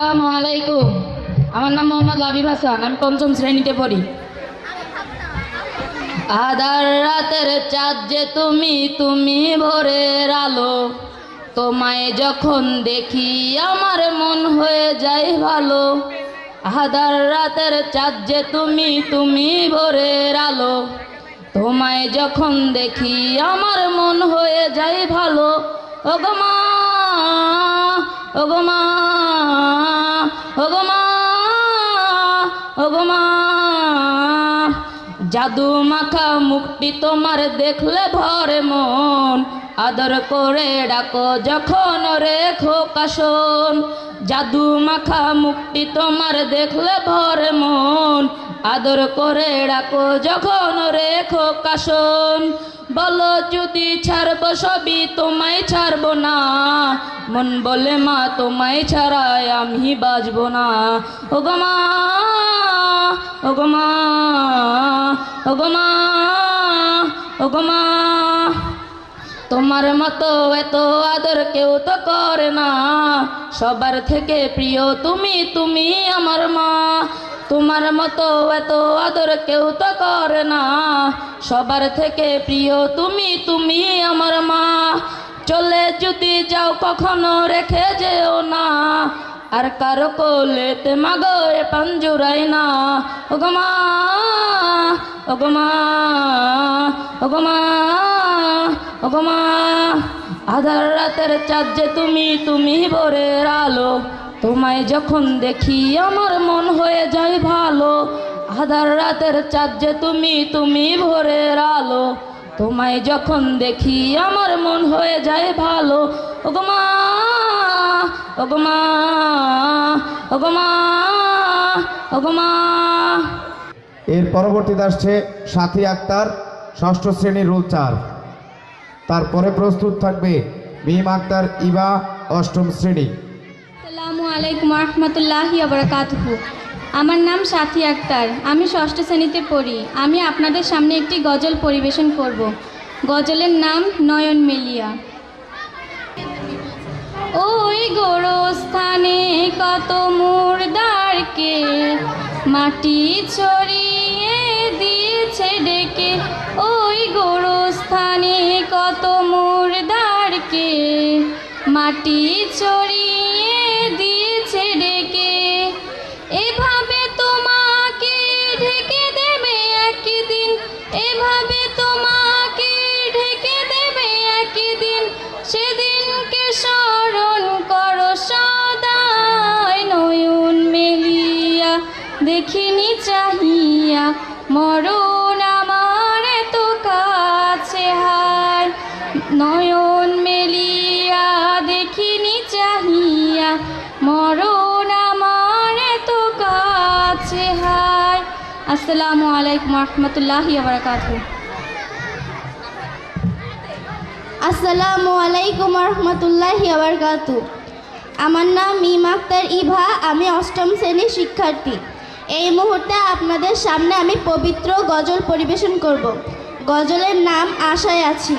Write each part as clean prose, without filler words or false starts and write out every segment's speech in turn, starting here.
আসসালামু আলাইকুম। আমার নাম মোহাম্মদ লাবিব হাসান, আমি পঞ্চম শ্রেণীতে পড়ি। আধার রাতের চাঁদ যে তুমি, তুমি ভোরের আলো, তোমায় যখন দেখি আমার মন হয়ে যায় ভালো। আধার রাতের চাঁদ যে তুমি, তুমি ভোরের আলো, তোমায় যখন দেখি আমার মন হয়ে যায় ভালো। ওগো মা, ওগো মা, ওগো মা, ওগো মা, জাদু মাখা মুখটি তোমার দেখলে ভরে মন, আদর করে ডাকো যখন রে খোকা শোন। জাদু মাখা মুখটি তোমার দেখলে ভরে মন, আদর করে ডাকো যখন রে খোকা শোন। বলো যদি ছাড়বো সবই তোমায় ছাড়বো না, মন বলে মা তোমায় ছাড়াই আমি বাঁচবো না। ওগো মা, ওগো মা, ওগো মা, ওগো মা, তোমার মতো এত আদর কেউ তো করে না, সবার থেকে প্রিয় তুমি, তুমি আমার মা। তোমার মতো এত আদর কেউ তো করে না, সবার থেকে প্রিয় তুমি, তুমি আমার মা। চলে যদি যাও কখনো রেখে যেও না, আর কারো কোলেতে মাগো এ পাঞ্জুরাই না। ওগো মা, ওগো মা, ওগো মা, ওগো মা, আধার রাতের চাঁদ যে তুমি, তুমি ভোরের আলো, তোমায় যখন দেখি আমার মন হয়ে যায় ভালো। আধার রাতের চাঁদ যে তুমি, তুমি ভোরের আলো, তোমায় যখন দেখি আমার মন হয়ে যায় ভালো। ওগো মা, ওগো মা, ওগো মা, ওগো মা। এর পরবর্তীতে আসছে সাথী আক্তার, ষষ্ঠ শ্রেণীর রোল 4। তারপরে প্রস্তুত থাকবে মিম আক্তার ইবা, অষ্টম শ্রেণী। আসসালামু আলাইকুম রহমতুল্লাহি ওয়া বারাকাতুহু। আমার নাম সাথী আক্তার, আমি ষষ্ঠ শ্রেণীতে পড়ি। আমি আপনাদের সামনে একটি গজল পরিবেশন করব। গজলের নাম নয়ন মেলিয়া। ওই গোরস্থানে কত মুর্দার কে, মাটি ছড়িয়ে দিয়েছে ডেকে, ওই গোরস্থানে কত মুর্দারকে, মাটি ছড়িয়ে দিয়েছে ডেকে। এভাবে তোমাকে ঢেকে দেবে একদিন, এভাবে তোমাকে ঢেকে দেবে একদিন, সেদিনকে স্মরণ করো সদাই। নয়ন মেলিয়া দেখিনি চাহিয়া, মরণ আমার এত কাছে হায়। নয়ন মেলিয়া দেখিনি চাহিয়া, মরণ আমার এত কাছে হায়। আসসালামু আলাইকুম রহমতুল্লাহি ওয়া বারাকাতুহু। আসসালামু আলাইকুম রহমতুল্লাহি ওয়া বারাকাতুহু। আমার নাম মিম আক্তার ইভা, আমি অষ্টম শ্রেণীর শিক্ষার্থী। এই মুহূর্তে আপনাদের সামনে আমি পবিত্র গজল পরিবেশন করব। গজলের নাম আশায় আছি।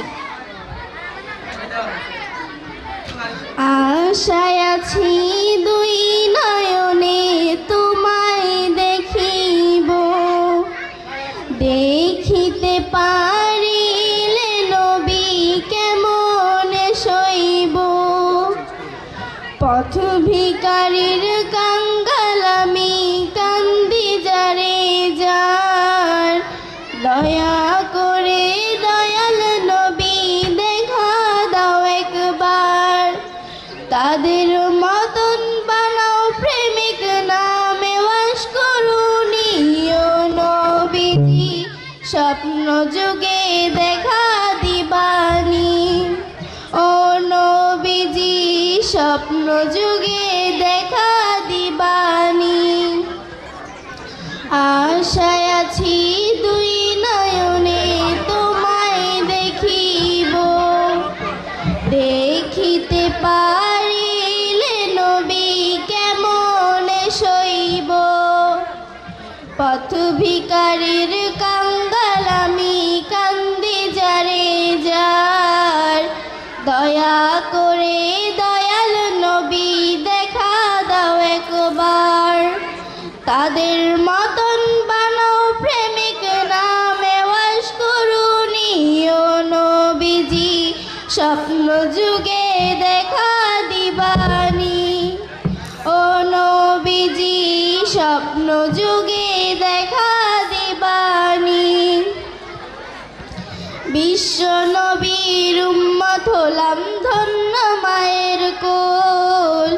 আশায় আছি দুই নয়নে তোমায় দেখিব, দেখিতে পারিলে নবী কেমন সইব। পথ ভিকারির কাঙ্গাল আমি কান্দি যারে যার, দয়া করে দয়াল নবী দেখা দাও একবার। তাদের মতন বানাও প্রেমিক নামে ওয়াস করুনি ও নবীজি, স্বপ্ন যুগে দেখা দিবানি। ও নবীজি স্বপ্ন যুগে দেখা দিবানি। আশায় আছি দুই নয়নে তোমায় দেখিব, দেখিতে পারিলে নবী কেমন সইব। পথ ভিকারির কাঙ্গাল আমি কান্দি যারে যার, দয়া করে দয়াল নবী দেখা দাও একবার। তাদের মতন বানাও প্রেমিক নামে ওয়াস করুনি ও নবীজি, স্বপ্ন যুগে দেখা দিবানি। ও নবীজি স্বপ্ন যুগে দেখা দিবানি। বিশ্ব নবীর উম্মত হলাম ধন্য মায়ের কোল,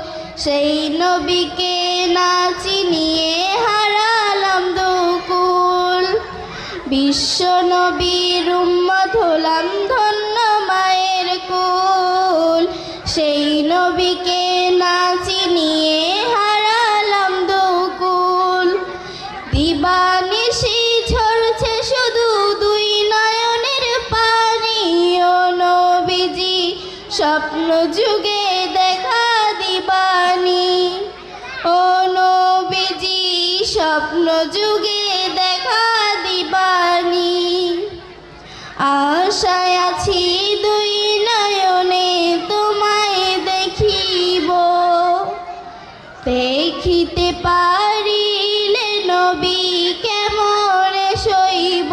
সেই নবীকে না চিনিয়ে হারালাম দুকুল। বিশ্ব নবীর উম্মত হলাম ধন্য মায়ের কোল, সেই নবীকে না চিনিয়ে হারালাম দুকুল। দিবানিশি ঝরছে শুধু দুই নয়নের পানি, ও নবীজি স্বপ্ন যুগে দেখা দিবানি। ও নবীজি স্বপ্ন যুগে দেখা দিবানি। আশায় আছি দুই নয়নে তোমায় দেখিব, দেখিতে পারিলে নবী কেমন সইব।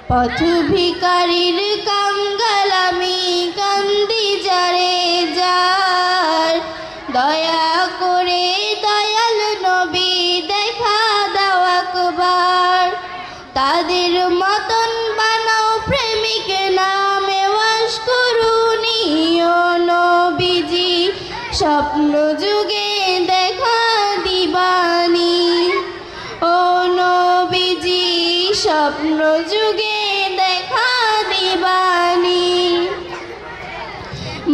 পথ ভিকারির কাঙ্গাল আমি কান্দি যারে যার, দয়া করে দয়াল নবী দেখা দাও একবার। তাদের মতন বানাও প্রেমিক নামে ওয়াস করুনি ও নবীজি, স্বপ্ন যুগে দেখা দিবানি। ও নবীজি স্বপ্ন যুগে দেখা দিবানি।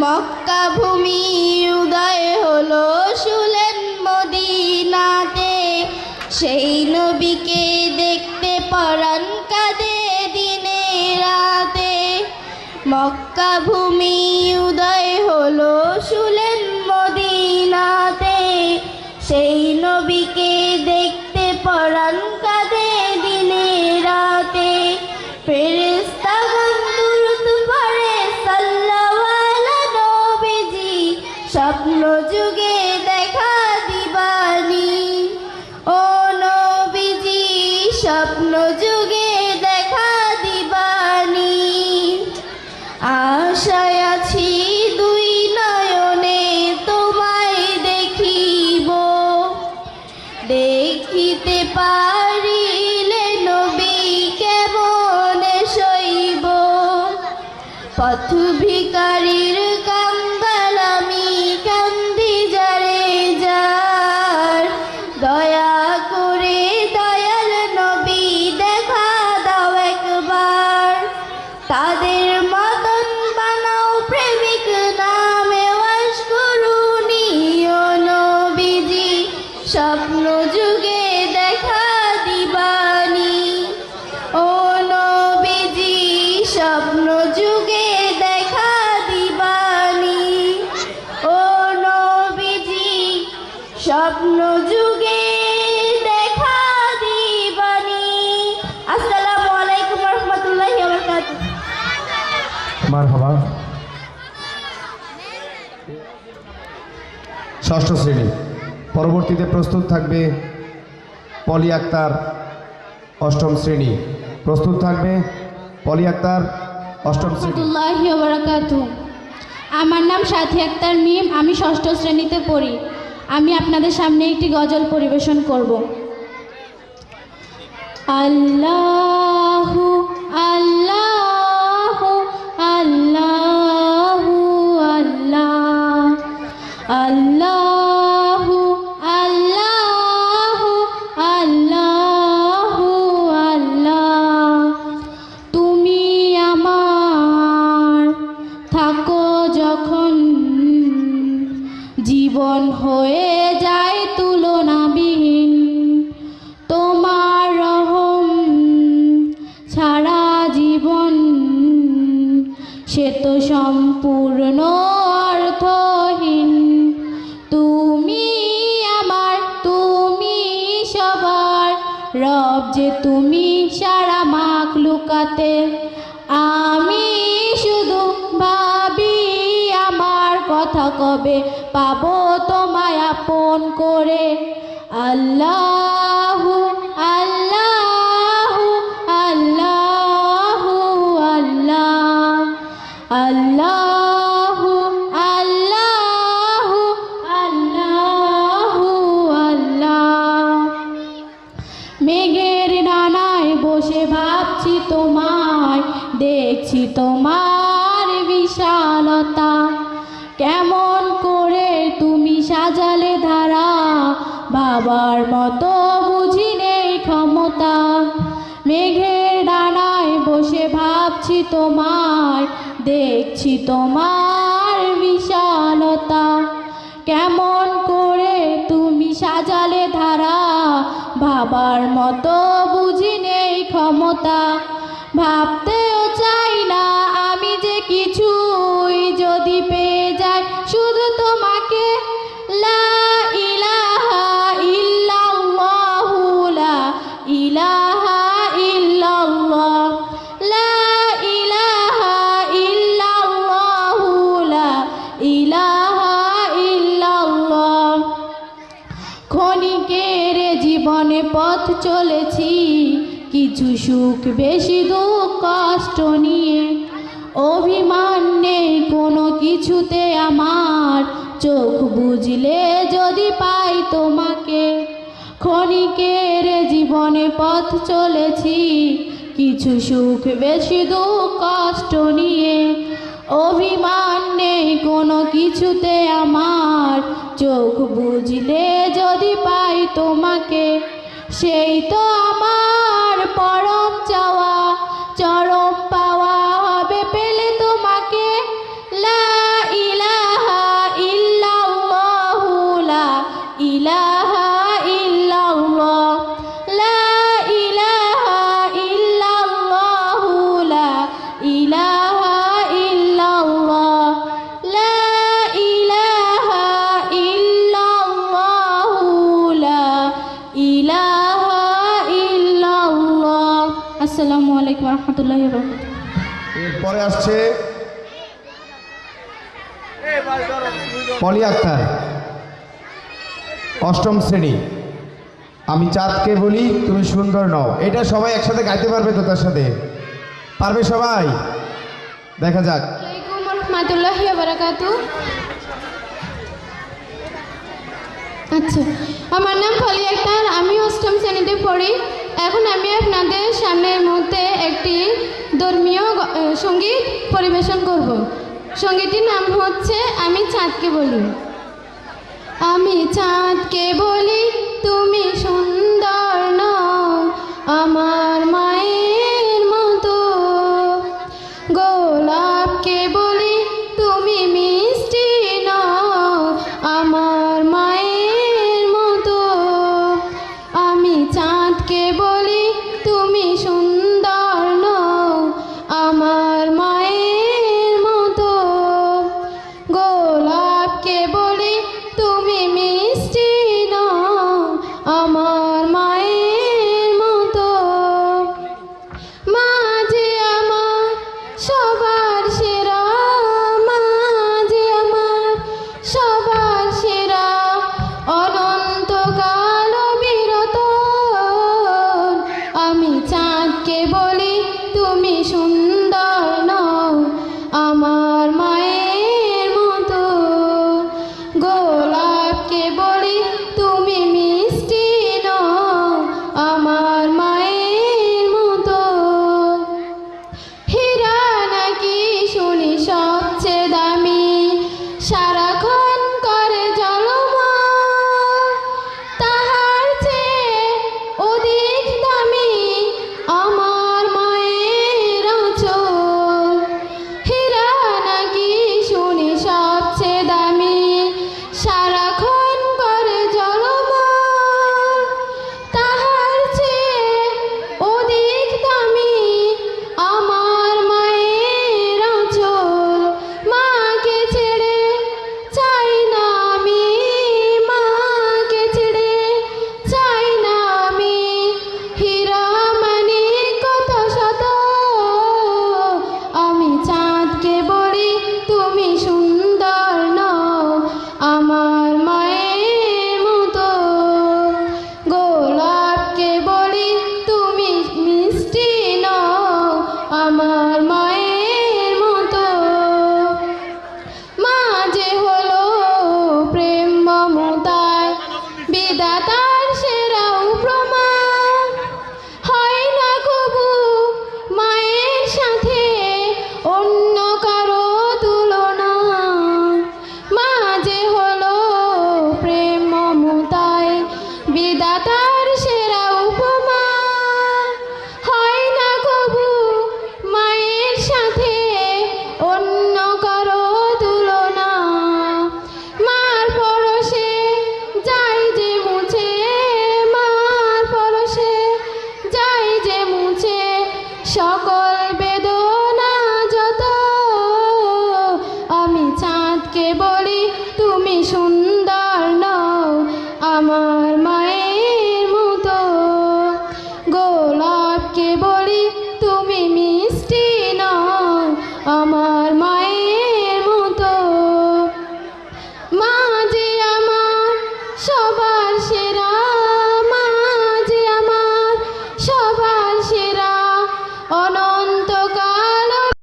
মক্কা ভূমি উদয় হলো শুলেন মদিনাতে, সেই নবীকে দেখতে পরাণ কাঁদে দিনে রাতে। মক্কা ভূমি উদয় হলো শুলেন মদিনাতে, সেই নবীকে দেখতে পরাণ কাঁদে দিনে রাতে। ফেরেশতাগণ দুরূদ পড়ে সাল্লাল্লাহু আলা নবীজি, স্বপ্ন যুগে দেখা দিবানি। দেখিতে পারিলে নবী কেমনে সইব, পথ ভিখারির কাঙ্গাল আমি কান্দি যারে যার, দয়া করে দয়াল নবী দেখা দাও একবার, তাদের মতন বানাও প্রেমিক নামে ওয়াজ করুনি ও নবীজি, স্বপ্ন যুগে দেখা দিবানি ও নবীজি, স্বপ্ন যুগে দেখা দিবানি ও নবীজি, স্বপ্ন যুগে দেখা দিবানি। আসসালামু আলাইকুম রহমতুল্লাহি ওয়া বারাকাতুহু। মারহাবা। ষষ্ঠ শ্রেণী, পরবর্তীতে প্রস্তুত থাকবে পলি আক্তার অষ্টম শ্রেণী। প্রস্তুত থাকবে পলি আক্তার অষ্টম শ্রেণী। রহমতুল্লাহি ওয়া বারাকাতুহু। আমার নাম সাথী আক্তার মিম, আমি ষষ্ঠ শ্রেণীতে পড়ি। আমি আপনাদের সামনে একটি গজল পরিবেশন করব। আল্লাহু আল্লাহু আল্লাহু আল্লাহ, আল্লাহু আল্লাহু আল্লাহু আল্লাহ, তুমি আমার থাকো যখন, জীবন হয়ে যায় তুলনাবিহীন, তোমার রহম ছাড়া জীবন সে তো সম্পূর্ণ অর্থহীন। তুমি আমার, তুমি সবার রব যে তুমি সারা মাখলুকাতে, আমি শুধু ভাবি আমার কথা কবে পাবো তোমায় আপন করে। আল্লাহু আল্লাহু আল্লাহু আল্লাহ, আল্লাহু আল্লাহু আল্লাহু আল্লাহ, মেঘের ডানায় বসে ভাবছি তোমায়, দেখছি তোমার বিশালতা, কেমন করে তুমি সাজালে ধারা, বাবার মতো বুঝি নেই ক্ষমতা। মেঘের ডানায় বসে ভাবছি তোমায়, দেখছি তোমার বিশালতা, কেমন করে তুমি সাজালে ধারা, ভাবার মতো বুঝি নেই ক্ষমতা। ভাবতেও চাই না আমি যে কিছুই যদি পেয়ে যাই শুধু তোমাকে, লা ইলাহা ইল্লাল্লাহু লা ইলাহা ইল্লাল্লাহ, লা ইলাহা ইল্লাল্লাহু লা ইলাহা ইল্লাল্লাহ। ক্ষণিকের জীবনে পথ চলেছি, কিছু সুখ বেশি দুঃখ কষ্ট নিয়ে, অভিমান নেই কোনো কিছুতে আমার, চোখ বুঝলে যদি পাই তোমাকে। ক্ষণিকের জীবনে পথ চলেছি, কিছু সুখ বেশি দুঃখ কষ্ট নিয়ে, অভিমান নেই কোনো কিছুতে আমার, চোখ বুঝলে যদি পাই তোমাকে। সেই তো আমার পরম চাওয়া, চরম পাওয়া হবে পেলে তোমাকে। লা ইলাহা ইল্লাল্লাহু লা ইলাহা ইল্লাল্লাহ, লা ইলাহা ইল্লাল্লাহু লা ইলাহা ইল্লাল্লাহ, লা ইলাহা ইল্লাল্লাহু লা ইলাহা ইল্লাল্লাহ। আসসালামু আলাইকুম রহমতুল্লাহি ওয়া বারাকাতুহু। এরপরে আসছে পলি আক্তার অষ্টম শ্রেণী। আমি চাঁদকে বলি তুমি সুন্দর নও। এটা সবাই একসাথে গাইতে পারবে তো? তার সাথে পারবে সবাই? দেখা যাক। আসসালামু আলাইকুম রহমতুল্লাহি ওয়া বারাকাতুহু। আচ্ছা, আমার নাম ফলি আক্তার, আমি অষ্টম শ্রেণীতে পড়ি। এখন আমি আপনাদের সামনের মধ্যে একটি ধর্মীয় সঙ্গীত পরিবেশন করব। সঙ্গীতটির নাম হচ্ছে আমি চাঁদকে বলি। আমি চাঁদকে বলি তুমি সুন্দর নও আমার মায়ের মতো, গোলাপকে বলি তুমি মিষ্টি নও আমার মায়ের মতো, আমি চাঁদকে বলি তুমি সুন্দর নও আমার মায়ের মতো, গোলাপকে বলি তুমি মিষ্টি নও আমার মায়ের